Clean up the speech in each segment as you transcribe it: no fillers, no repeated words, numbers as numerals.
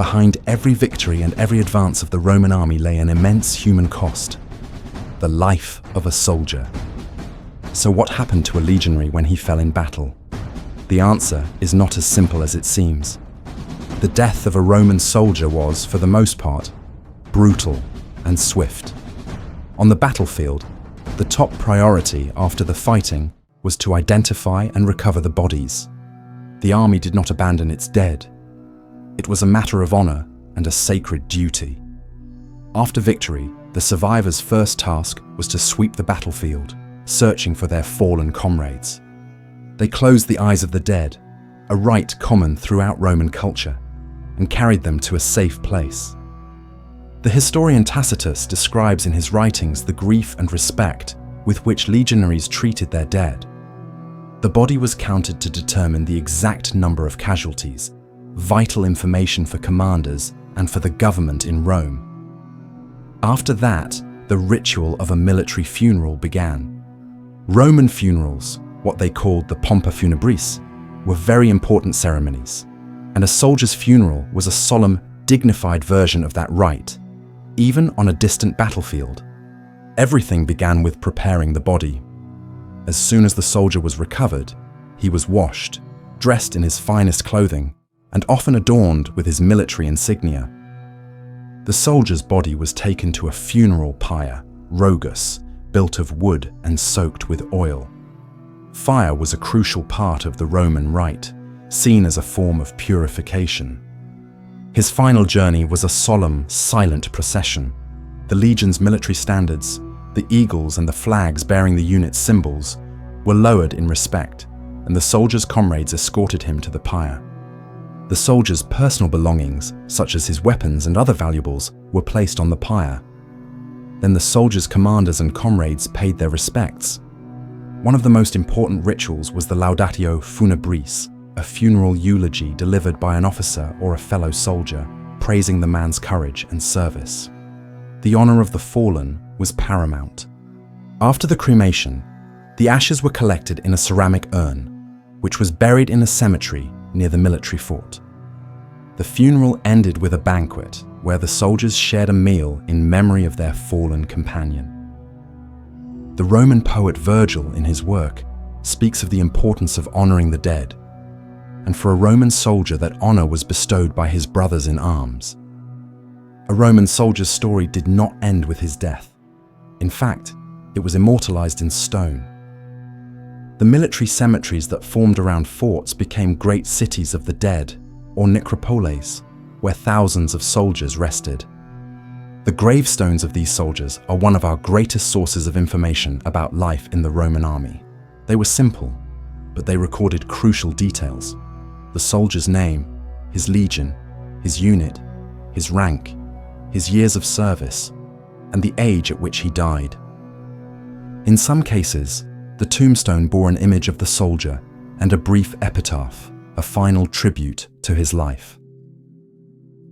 behind every victory and every advance of the Roman army lay an immense human cost: the life of a soldier. So what happened to a legionary when he fell in battle? The answer is not as simple as it seems. The death of a Roman soldier was, for the most part, brutal and swift. On the battlefield, the top priority after the fighting was to identify and recover the bodies. The army did not abandon its dead. It was a matter of honor and a sacred duty. After victory, the survivors' first task was to sweep the battlefield, searching for their fallen comrades. They closed the eyes of the dead, a rite common throughout Roman culture, and carried them to a safe place. The historian Tacitus describes in his writings the grief and respect with which legionaries treated their dead. The body was counted to determine the exact number of casualties, vital information for commanders and for the government in Rome. After that, the ritual of a military funeral began. Roman funerals, what they called the pompa funebris, were very important ceremonies, and a soldier's funeral was a solemn, dignified version of that rite, even on a distant battlefield. Everything began with preparing the body. As soon as the soldier was recovered, he was washed, dressed in his finest clothing, and often adorned with his military insignia. The soldier's body was taken to a funeral pyre, rogus, built of wood and soaked with oil. Fire was a crucial part of the Roman rite, seen as a form of purification. His final journey was a solemn, silent procession. The legion's military standards, the eagles and the flags bearing the unit's symbols, were lowered in respect, and the soldier's comrades escorted him to the pyre. The soldier's personal belongings, such as his weapons and other valuables, were placed on the pyre. Then the soldier's commanders and comrades paid their respects. One of the most important rituals was the laudatio funebris, a funeral eulogy delivered by an officer or a fellow soldier, praising the man's courage and service. The honor of the fallen was paramount. After the cremation, the ashes were collected in a ceramic urn, which was buried in a cemetery near the military fort. The funeral ended with a banquet where the soldiers shared a meal in memory of their fallen companion. The Roman poet Virgil, in his work, speaks of the importance of honoring the dead, and for a Roman soldier that honor was bestowed by his brothers in arms. A Roman soldier's story did not end with his death. In fact, it was immortalized in stone. The military cemeteries that formed around forts became great cities of the dead, or necropoles, where thousands of soldiers rested. The gravestones of these soldiers are one of our greatest sources of information about life in the Roman army. They were simple, but they recorded crucial details: the soldier's name, his legion, his unit, his rank, his years of service, and the age at which he died. In some cases, the tombstone bore an image of the soldier and a brief epitaph, a final tribute to his life.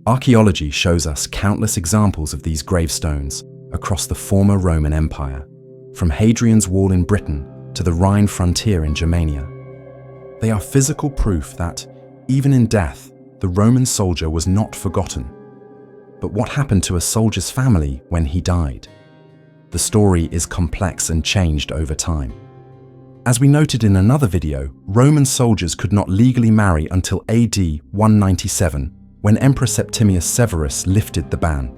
Archaeology shows us countless examples of these gravestones across the former Roman Empire, from Hadrian's Wall in Britain to the Rhine frontier in Germania. They are physical proof that, even in death, the Roman soldier was not forgotten. But what happened to a soldier's family when he died? The story is complex and changed over time. As we noted in another video, Roman soldiers could not legally marry until AD 197, when Emperor Septimius Severus lifted the ban.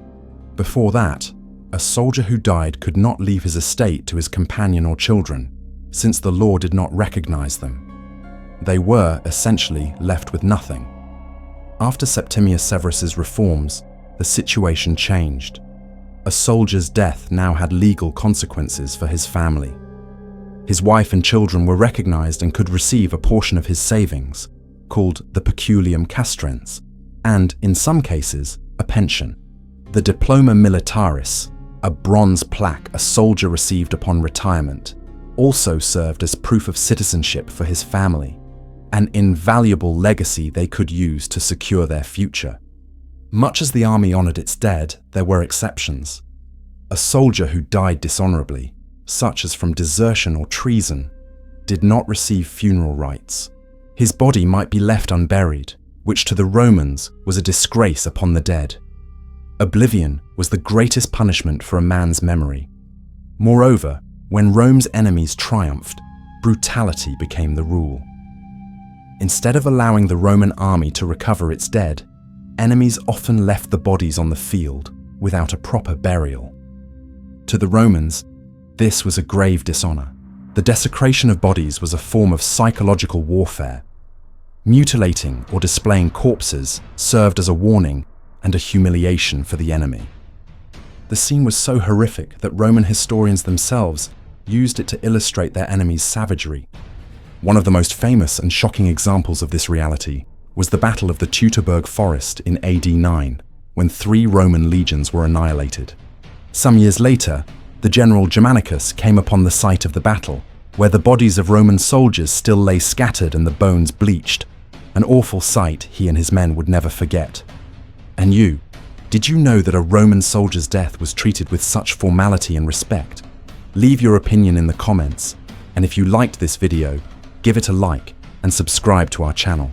Before that, a soldier who died could not leave his estate to his companion or children, since the law did not recognize them. They were essentially left with nothing. After Septimius Severus's reforms, the situation changed. A soldier's death now had legal consequences for his family. His wife and children were recognized and could receive a portion of his savings, called the peculium castrens, and, in some cases, a pension. The diploma militaris, a bronze plaque a soldier received upon retirement, also served as proof of citizenship for his family, an invaluable legacy they could use to secure their future. Much as the army honored its dead, there were exceptions. A soldier who died dishonorably, such as from desertion or treason, did not receive funeral rites. His body might be left unburied, which to the Romans was a disgrace upon the dead. Oblivion was the greatest punishment for a man's memory. Moreover, when Rome's enemies triumphed, brutality became the rule. Instead of allowing the Roman army to recover its dead, enemies often left the bodies on the field without a proper burial. To the Romans, this was a grave dishonor. The desecration of bodies was a form of psychological warfare. Mutilating or displaying corpses served as a warning and a humiliation for the enemy. The scene was so horrific that Roman historians themselves used it to illustrate their enemies' savagery. One of the most famous and shocking examples of this reality was the Battle of the Teutoburg Forest in AD 9, when 3 Roman legions were annihilated. Some years later, the general Germanicus came upon the site of the battle, where the bodies of Roman soldiers still lay scattered and the bones bleached, an awful sight he and his men would never forget. And you, did you know that a Roman soldier's death was treated with such formality and respect? Leave your opinion in the comments, and if you liked this video, give it a like and subscribe to our channel.